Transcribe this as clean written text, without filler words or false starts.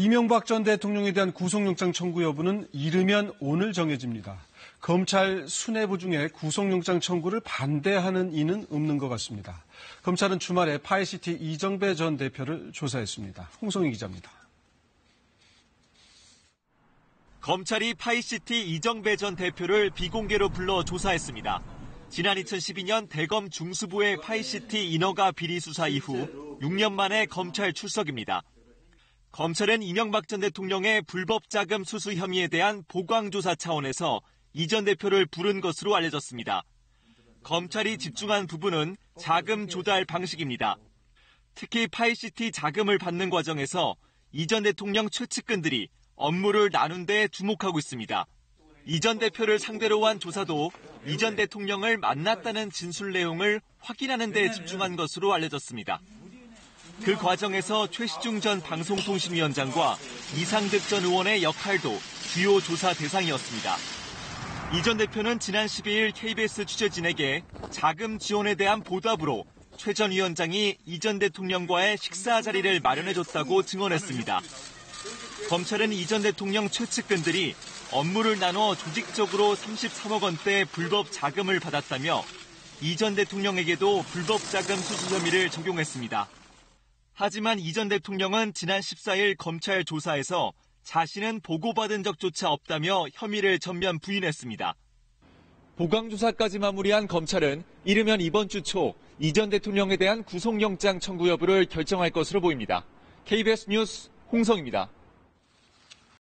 이명박 전 대통령에 대한 구속영장 청구 여부는 이르면 오늘 정해집니다. 검찰 수뇌부 중에 구속영장 청구를 반대하는 이는 없는 것 같습니다. 검찰은 주말에 파이시티 이정배 전 대표를 조사했습니다. 홍성희 기자입니다. 검찰이 파이시티 이정배 전 대표를 비공개로 불러 조사했습니다. 지난 2012년 대검 중수부의 파이시티 인허가 비리 수사 이후 6년 만에 검찰 출석입니다. 검찰은 이명박 전 대통령의 불법 자금 수수 혐의에 대한 보강조사 차원에서 이 전 대표를 부른 것으로 알려졌습니다. 검찰이 집중한 부분은 자금 조달 방식입니다. 특히 파이시티 자금을 받는 과정에서 이 전 대통령 최측근들이 업무를 나눈 데 주목하고 있습니다. 이 전 대표를 상대로 한 조사도 이 전 대통령을 만났다는 진술 내용을 확인하는 데 집중한 것으로 알려졌습니다. 그 과정에서 최시중 전 방송통신위원장과 이상득 전 의원의 역할도 주요 조사 대상이었습니다. 이 전 대표는 지난 12일 KBS 취재진에게 자금 지원에 대한 보답으로 최 전 위원장이 이 전 대통령과의 식사 자리를 마련해줬다고 증언했습니다. 검찰은 이 전 대통령 최측근들이 업무를 나눠 조직적으로 33억 원대 불법 자금을 받았다며 이 전 대통령에게도 불법 자금 수수 혐의를 적용했습니다. 하지만 이 전 대통령은 지난 14일 검찰 조사에서 자신은 보고받은 적조차 없다며 혐의를 전면 부인했습니다. 보강조사까지 마무리한 검찰은 이르면 이번 주 초 이 전 대통령에 대한 구속영장 청구 여부를 결정할 것으로 보입니다. KBS 뉴스 홍성입니다.